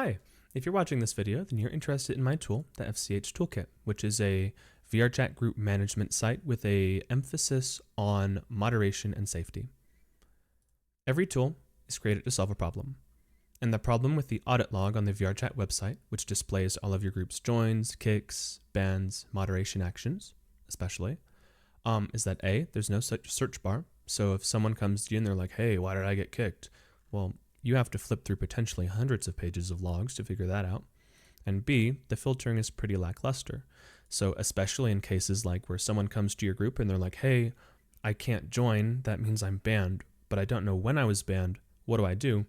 Hi, if you're watching this video, then you're interested in my tool, the FCH Toolkit, which is a VRChat group management site with an emphasis on moderation and safety. Every tool is created to solve a problem. And the problem with the audit log on the VRChat website, which displays all of your group's joins, kicks, bans, moderation actions, especially, is that A, there's no such search bar. So if someone comes to you and they're like, hey, why did I get kicked? Well, you have to flip through potentially hundreds of pages of logs to figure that out. And B, the filtering is pretty lackluster. So especially in cases like where someone comes to your group and they're like, hey, I can't join, that means I'm banned, but I don't know when I was banned, what do I do?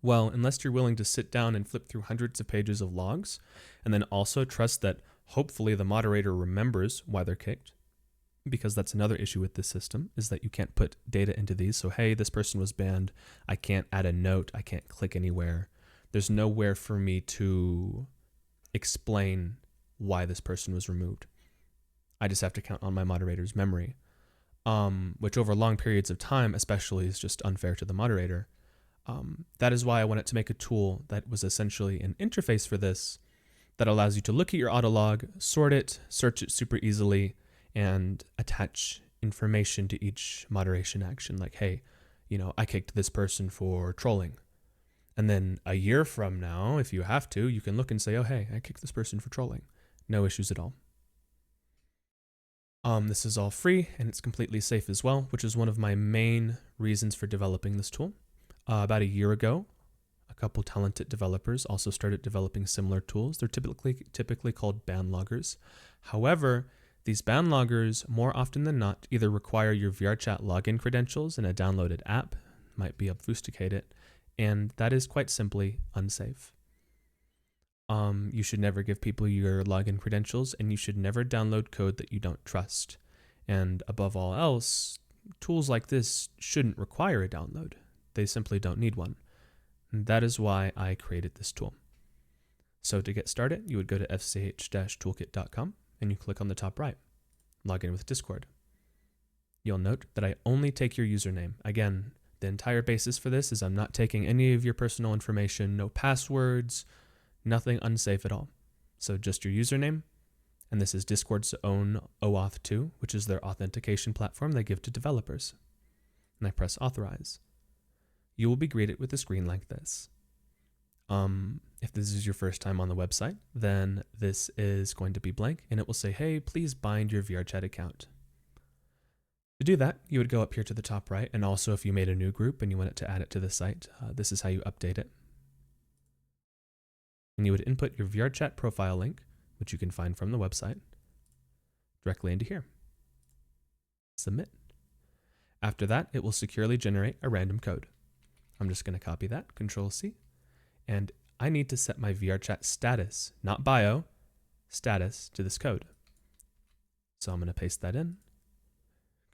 Well, unless you're willing to sit down and flip through hundreds of pages of logs, and then also trust that hopefully the moderator remembers why they're kicked, because that's another issue with this system, is that you can't put data into these. So, hey, this person was banned. I can't add a note. I can't click anywhere. There's nowhere for me to explain why this person was removed. I just have to count on my moderator's memory, which over long periods of time, especially, is just unfair to the moderator. That is why I wanted to make a tool that was essentially an interface for this that allows you to look at your auto log, sort it, search it super easily, and attach information to each moderation action. Like, hey, I kicked this person for trolling. And then a year from now, if you have to, you can look and say, oh, hey, I kicked this person for trolling. No issues at all. This is all free and it's completely safe as well, which is one of my main reasons for developing this tool. About a year ago, a couple talented developers also started developing similar tools. They're typically called Banloggers. However, these Banloggers, more often than not, either require your VRChat login credentials in a downloaded app, might be obfuscated, and that is quite simply unsafe. You should never give people your login credentials, and you should never download code that you don't trust. And above all else, tools like this shouldn't require a download. They simply don't need one. And that is why I created this tool. So to get started, you would go to fch-toolkit.com and you click on the top right, log in with Discord. You'll note that I only take your username. Again, the entire basis for this is I'm not taking any of your personal information, no passwords, nothing unsafe at all. So just your username, and this is Discord's own OAuth 2, which is their authentication platform they give to developers. And I press authorize. You will be greeted with a screen like this. If this is your first time on the website, then this is going to be blank and it will say, hey, please bind your VRChat account. To do that, you would go up here to the top right, and also if you made a new group and you wanted to add it to the site, this is how you update it. And you would input your VRChat profile link, which you can find from the website, directly into here. Submit. After that, it will securely generate a random code. I'm just going to copy that, Control-C, and I need to set my VRChat status, not bio, status to this code. So I'm going to paste that in,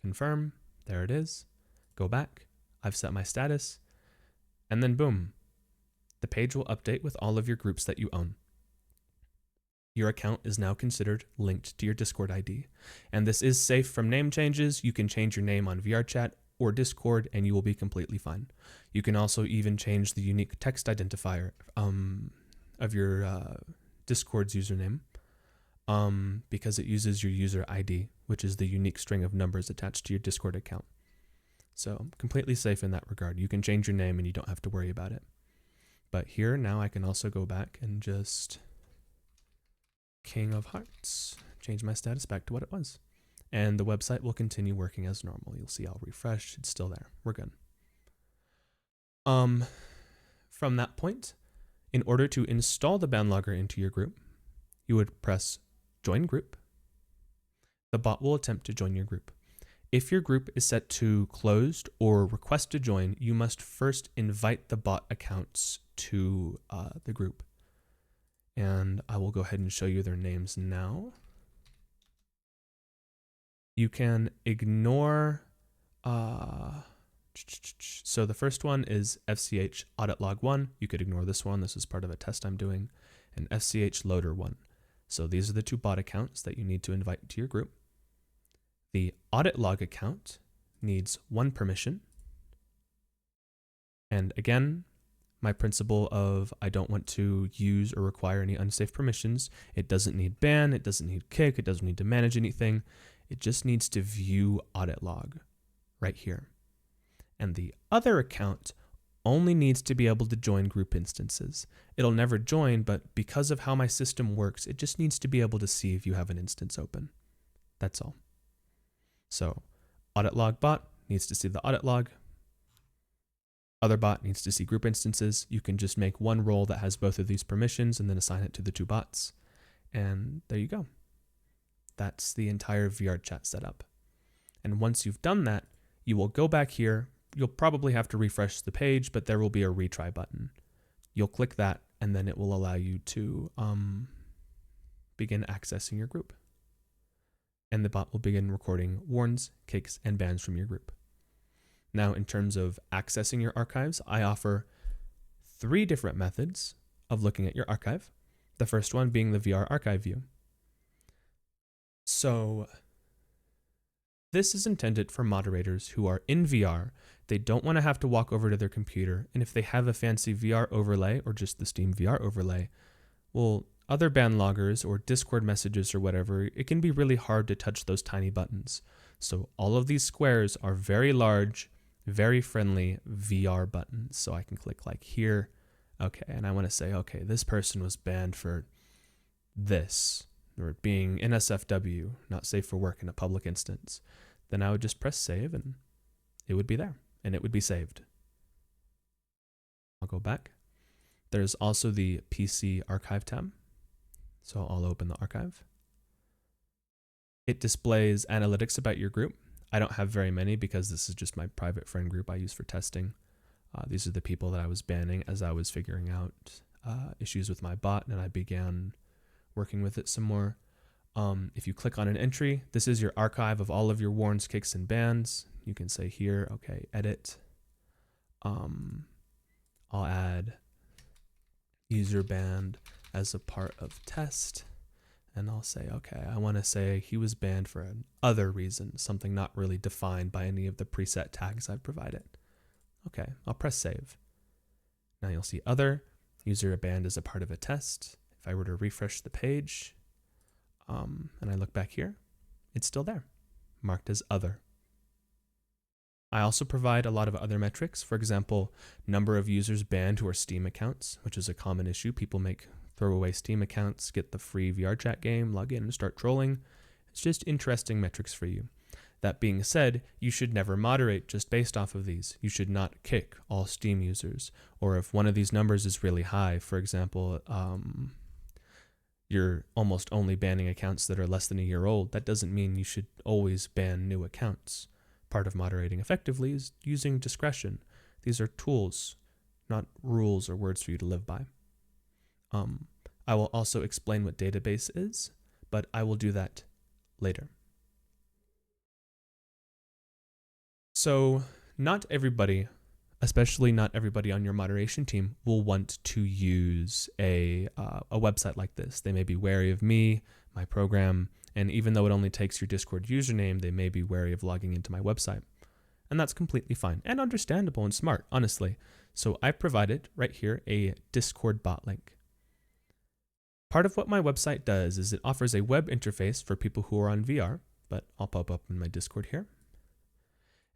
confirm, there it is, go back, I've set my status, and then boom, the page will update with all of your groups that you own. Your account is now considered linked to your Discord ID, and this is safe from name changes. You can change your name on VRChat or Discord and you will be completely fine. You can also even change the unique text identifier of your Discord's username because it uses your user ID, which is the unique string of numbers attached to your Discord account. So completely safe in that regard. You can change your name and you don't have to worry about it. But here now I can also go back and just King of Hearts, change my status back to what it was. And the website will continue working as normal. You'll see I'll refresh, it's still there. We're good. From that point, in order to install the Banlogger into your group, you would press Join Group. The bot will attempt to join your group. If your group is set to closed or request to join, you must first invite the bot accounts to the group. And I will go ahead and show you their names now. You can ignore, so the first one is FCH Audit Log 1. You could ignore this one. This is part of a test I'm doing. And FCH Loader 1. So these are the two bot accounts that you need to invite to your group. The Audit Log account needs one permission. And again, my principle of I don't want to use or require any unsafe permissions. It doesn't need ban, it doesn't need kick, it doesn't need to manage anything. It just needs to view audit log right here. And the other account only needs to be able to join group instances. It'll never join, but because of how my system works, it just needs to be able to see if you have an instance open. That's all. So audit log bot needs to see the audit log. Other bot needs to see group instances. You can just make one role that has both of these permissions and then assign it to the two bots. And there you go. That's the entire VRChat setup. And once you've done that, you will go back here. You'll probably have to refresh the page, but there will be a retry button. You'll click that, and then it will allow you to begin accessing your group. And the bot will begin recording warns, kicks, and bans from your group. Now, in terms of accessing your archives, I offer 3 different methods of looking at your archive. The first one being the VR archive view. So this is intended for moderators who are in VR. They don't want to have to walk over to their computer. And if they have a fancy VR overlay or just the Steam VR overlay, well, other Banloggers or Discord messages or whatever, it can be really hard to touch those tiny buttons. So all of these squares are very large, very friendly VR buttons. So I can click like here. Okay, and I want to say, okay, this person was banned for this, or being NSFW, not safe for work in a public instance. Then I would just press save and it would be there and it would be saved. I'll go back. There's also the PC archive tab. So I'll open the archive. It displays analytics about your group. I don't have very many because this is just my private friend group I use for testing. These are the people that I was banning as I was figuring out issues with my bot, and I began working with it some more. If you click on an entry, this is your archive of all of your warns, kicks, and bans. You can say here, okay, edit. I'll add user banned as a part of test. And I'll say, okay, I want to say he was banned for an other reason, something not really defined by any of the preset tags I've provided. Okay, I'll press save. Now you'll see other, user banned as a part of a test. If I were to refresh the page, and I look back here, it's still there, marked as other. I also provide a lot of other metrics. For example, number of users banned who are Steam accounts, which is a common issue. People make throwaway Steam accounts, get the free VRChat game, log in and start trolling. It's just interesting metrics for you. That being said, you should never moderate just based off of these. You should not kick all Steam users. Or if one of these numbers is really high, for example, you're almost only banning accounts that are less than a year old, that doesn't mean you should always ban new accounts. Part of moderating effectively is using discretion. These are tools, not rules or words for you to live by. I will also explain what database is, but I will do that later. So not everybody, especially not everybody on your moderation team, will want to use a website like this. They may be wary of me, my program, and even though it only takes your Discord username, they may be wary of logging into my website. And that's completely fine and understandable and smart, honestly. So I provided right here a Discord bot link. Part of what my website does is it offers a web interface for people who are on VR, but I'll pop up in my Discord here.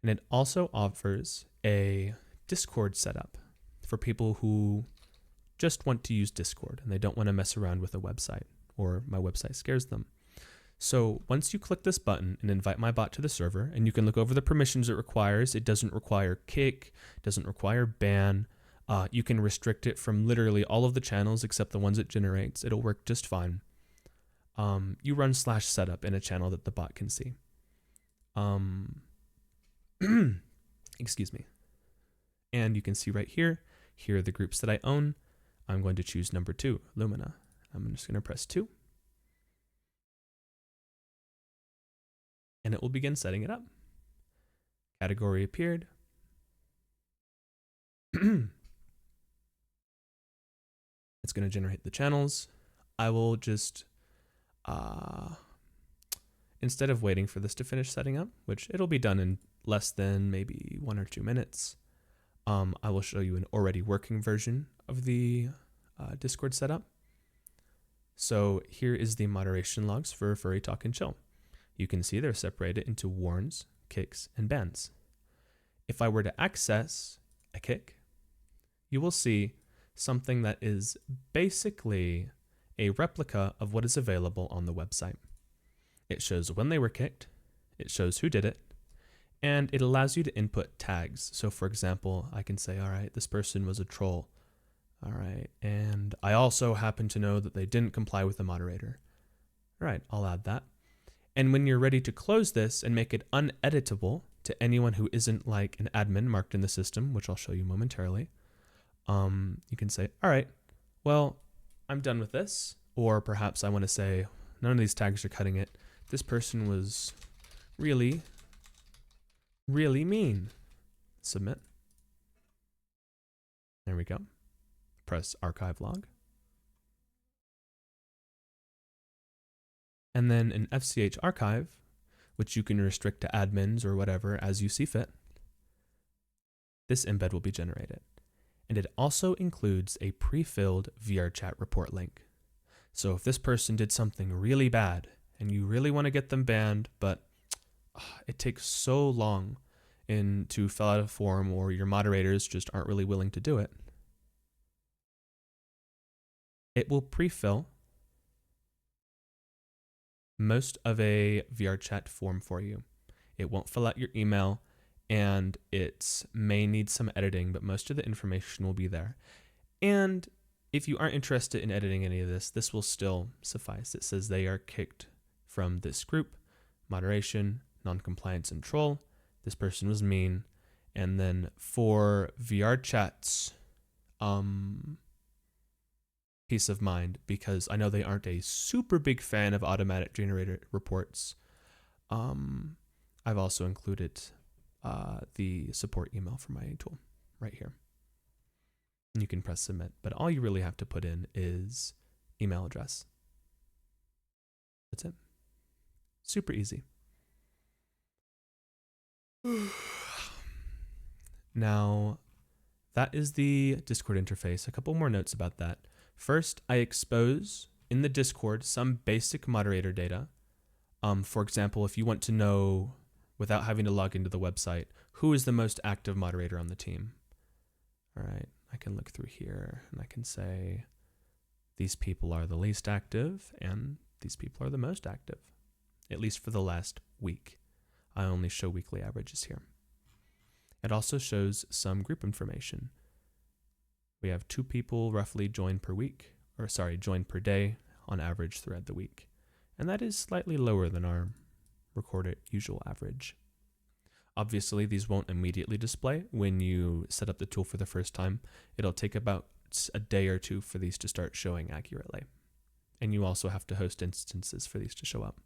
And it also offers a Discord setup for people who just want to use Discord and they don't want to mess around with a website or my website scares them. So once you click this button and invite my bot to the server, and you can look over the permissions it requires, it doesn't require kick, doesn't require ban. You can restrict it from literally all of the channels except the ones it generates. It'll work just fine. You run /setup in a channel that the bot can see. Excuse me. And you can see right here, here are the groups that I own. I'm going to choose number 2, Lumina. I'm just going to press 2. And it will begin setting it up. Category appeared. It's going to generate the channels. I will just, instead of waiting for this to finish setting up, which it'll be done in less than maybe 1 or 2 minutes, I will show you an already working version of the Discord setup. So here is the moderation logs for Furry Talk and Chill. You can see they're separated into warns, kicks, and bans. If I were to access a kick, you will see something that is basically a replica of what is available on the website. It shows when they were kicked, it shows who did it, and it allows you to input tags. So for example, I can say, all right, this person was a troll. All right, and I also happen to know that they didn't comply with the moderator. All right, I'll add that. And when you're ready to close this and make it uneditable to anyone who isn't like an admin marked in the system, which I'll show you momentarily, you can say, all right, well, I'm done with this. Or perhaps I want to say, none of these tags are cutting it. This person was really, really mean. Submit. There we go. Press archive log. And then an FCH archive, which you can restrict to admins or whatever as you see fit. This embed will be generated. And it also includes a pre-filled VRChat report link. So if this person did something really bad and you really want to get them banned, but it takes so long to fill out a form or your moderators just aren't really willing to do it, it will pre-fill most of a VRChat form for you. It won't fill out your email, and it may need some editing, but most of the information will be there. And if you aren't interested in editing any of this, this will still suffice. It says they are kicked from this group, moderation, non-compliance, and troll. This person was mean. And then for VRChat's peace of mind, because I know they aren't a super big fan of automatic generated reports, I've also included the support email for my tool right here. And you can press submit, but all you really have to put in is email address. That's it. Super easy. Now, that is the Discord interface. A couple more notes about that. First, I expose in the Discord some basic moderator data. For example, if you want to know, without having to log into the website, who is the most active moderator on the team? All right, I can look through here and I can say these people are the least active and these people are the most active, at least for the last week. I only show weekly averages here. It also shows some group information. We have 2 people roughly join per day on average throughout the week. And that is slightly lower than our recorded usual average. Obviously, these won't immediately display when you set up the tool for the first time. It'll take about a day or 2 for these to start showing accurately. And you also have to host instances for these to show up.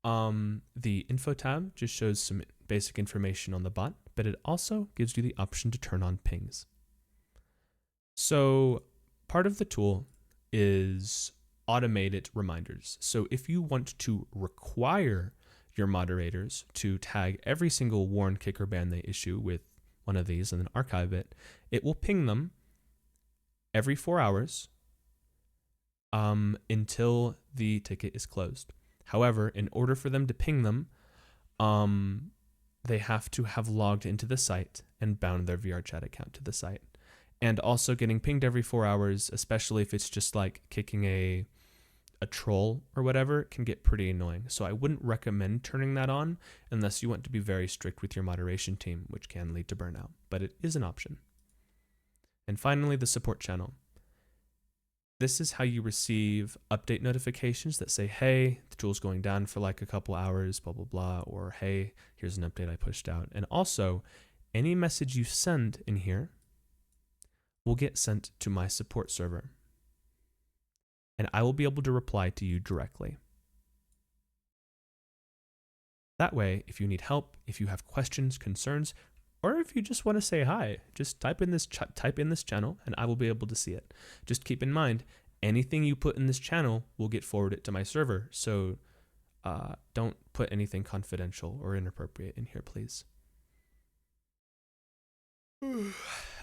The info tab just shows some basic information on the bot, but it also gives you the option to turn on pings. So part of the tool is automated reminders. So if you want to require your moderators to tag every single warn, kick, or ban they issue with one of these and then archive it, it will ping them every 4 hours until the ticket is closed. However, in order for them to ping them, they have to have logged into the site and bound their VRChat account to the site. And also getting pinged every 4 hours, especially if it's just like kicking a troll or whatever, can get pretty annoying. So I wouldn't recommend turning that on unless you want to be very strict with your moderation team, which can lead to burnout, but it is an option. And finally, the support channel. This is how you receive update notifications that say, hey, the tool's going down for like a couple hours, blah, blah, blah, or hey, here's an update I pushed out. And also, any message you send in here will get sent to my support server. And I will be able to reply to you directly. That way, if you need help, if you have questions, concerns, or if you just want to say hi, just type in this channel and I will be able to see it. Just keep in mind, anything you put in this channel will get forwarded to my server. So don't put anything confidential or inappropriate in here, please.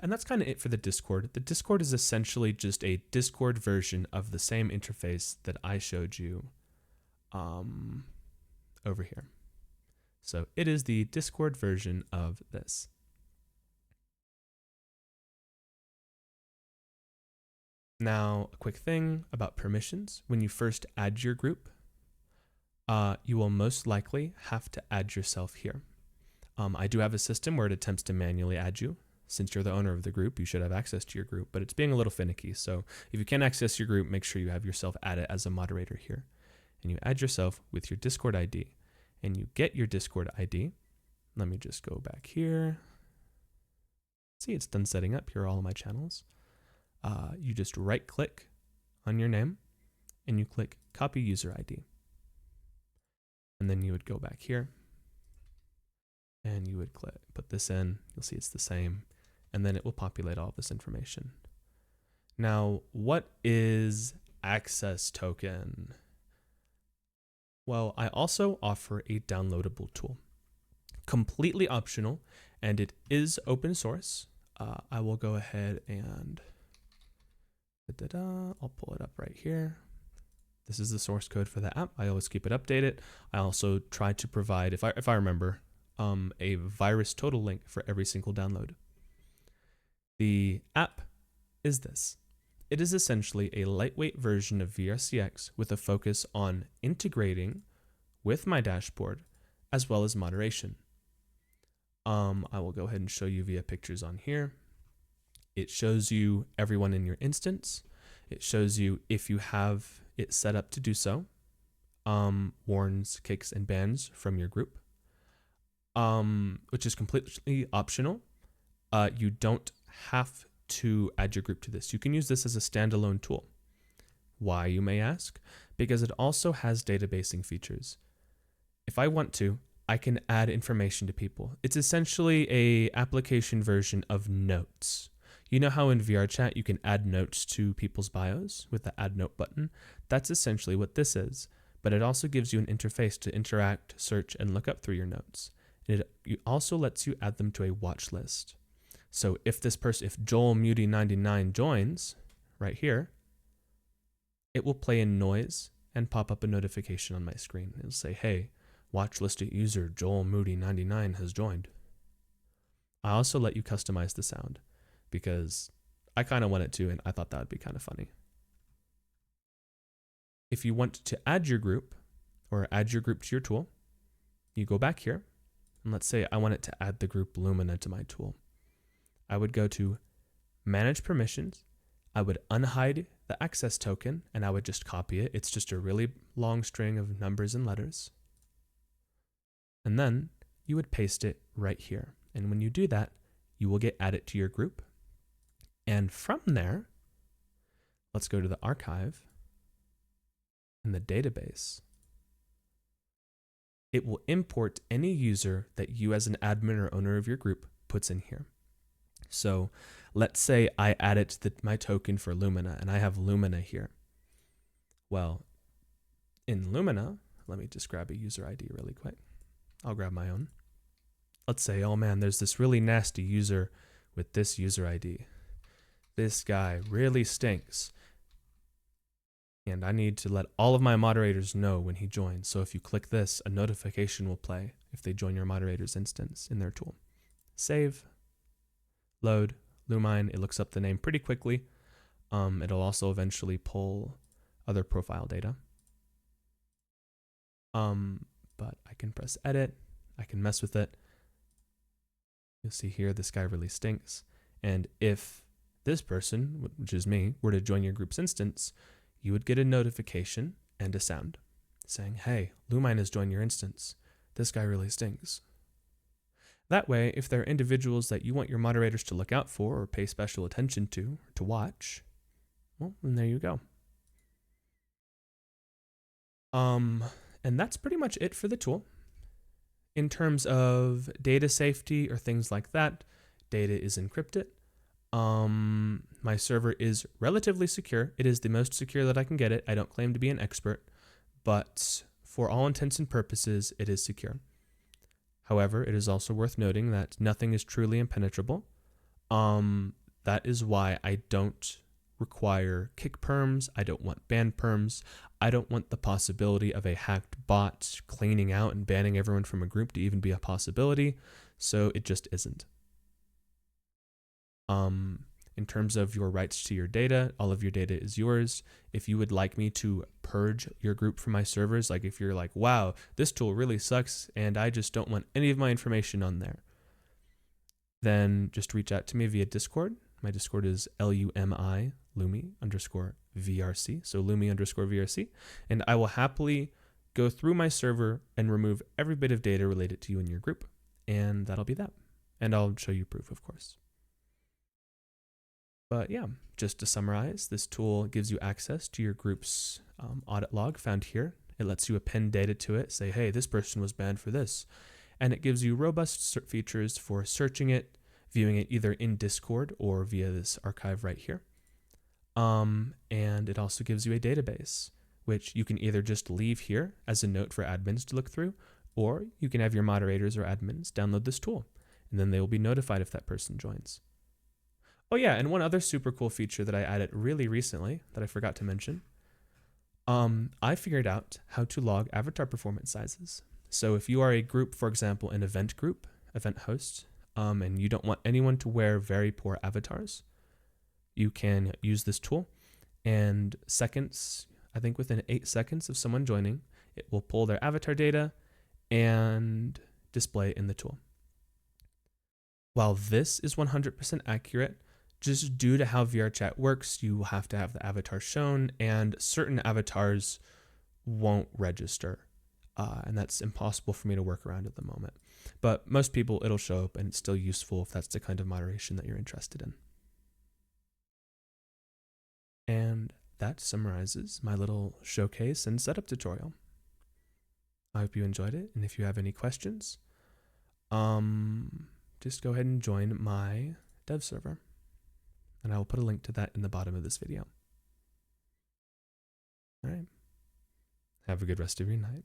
And that's kind of it for the Discord. The Discord is essentially just a Discord version of the same interface that I showed you over here. So it is the Discord version of this. Now, a quick thing about permissions. When you first add your group, you will most likely have to add yourself here. I do have a system where it attempts to manually add you. Since you're the owner of the group, you should have access to your group, but it's being a little finicky. So if you can't access your group, make sure you have yourself added as a moderator here. And you add yourself with your Discord ID. And you get your Discord ID. Let me just go back here. See, it's done setting up. Here are all of my channels. You just right click on your name and you click copy user ID. And then you would go back here and you would put this in. You'll see it's the same. And then it will populate all of this information. Now, what is access token? Well, I also offer a downloadable tool, completely optional, and it is open source. I will go ahead and I'll pull it up right here. This is the source code for the app. I always keep it updated. I also try to provide, if I remember, a virus total link for every single download. The app is this. It is essentially a lightweight version of VRCX with a focus on integrating with my dashboard as well as moderation. I will go ahead and show you via pictures on here. It shows you everyone in your instance. It shows you if you have it set up to do so. Warns, kicks, and bans from your group, which is completely optional. You don't have to add your group to this. You can use this as a standalone tool. Why, you may ask? Because it also has databasing features. If I want to, I can add information to people. It's essentially a application version of notes. You know how in VRChat you can add notes to people's bios with the add note button? That's essentially what this is, but it also gives you an interface to interact, search, and look up through your notes. And it also lets you add them to a watch list. So if Joel Muty99 joins right here, it will play in noise and pop up a notification on my screen. It'll say, hey, watch listed user Joel Muty99 has joined. I also let you customize the sound because I kind of want it to, and I thought that would be kind of funny. If you want to add your group or add your group to your tool, you go back here, and let's say I want it to add the group Lumina to my tool. I would go to Manage Permissions. I would unhide the access token, and I would just copy it. It's just a really long string of numbers and letters. And then you would paste it right here. And when you do that, you will get added to your group. And from there, let's go to the archive and the database. It will import any user that you as an admin or owner of your group puts in here. So let's say I added my token for Lumina and I have Lumina here. Well, in Lumina, let me just grab a user ID really quick. I'll grab my own. Let's say, oh man, there's this really nasty user with this user ID. This guy really stinks. And I need to let all of my moderators know when he joins. So if you click this, a notification will play if they join your moderator's instance in their tool. Save. Load, Lumine, it looks up the name pretty quickly. It'll also eventually pull other profile data. But I can press edit, I can mess with it. You'll see here, this guy really stinks. And if this person, which is me, were to join your group's instance, you would get a notification and a sound saying, hey, Lumine has joined your instance. This guy really stinks. That way, if there are individuals that you want your moderators to look out for or pay special attention to watch, well, then there you go. And that's pretty much it for the tool. In terms of data safety or things like that, data is encrypted. My server is relatively secure. It is the most secure that I can get it. I don't claim to be an expert, but for all intents and purposes, it is secure. However, it is also worth noting that nothing is truly impenetrable. That is why I don't require kick perms. I don't want ban perms. I don't want the possibility of a hacked bot cleaning out and banning everyone from a group to even be a possibility. So it just isn't. In terms of your rights to your data, all of your data is yours. If you would like me to purge your group from my servers, like if you're like, wow, this tool really sucks and I just don't want any of my information on there, then just reach out to me via Discord. My Discord is Lumi _ VRC. So Lumi _ VRC. And I will happily go through my server and remove every bit of data related to you and your group. And that'll be that. And I'll show you proof, of course. But yeah, just to summarize, this tool gives you access to your group's audit log found here. It lets you append data to it, say, hey, this person was banned for this. And it gives you robust features for searching it, viewing it either in Discord or via this archive right here. And it also gives you a database, which you can either just leave here as a note for admins to look through, or you can have your moderators or admins download this tool, and then they will be notified if that person joins. Oh yeah, and one other super cool feature that I added really recently that I forgot to mention. I figured out how to log avatar performance sizes. So if you are a group, for example, an event group, event host, and you don't want anyone to wear very poor avatars, you can use this tool, and seconds, I think within 8 seconds of someone joining, it will pull their avatar data and display in the tool. While this is 100% accurate, just due to how VRChat works, you have to have the avatar shown, and certain avatars won't register. And that's impossible for me to work around at the moment. But most people, it'll show up, and it's still useful if that's the kind of moderation that you're interested in. And that summarizes my little showcase and setup tutorial. I hope you enjoyed it, and if you have any questions, just go ahead and join my dev server. And I will put a link to that in the bottom of this video. All right. Have a good rest of your night.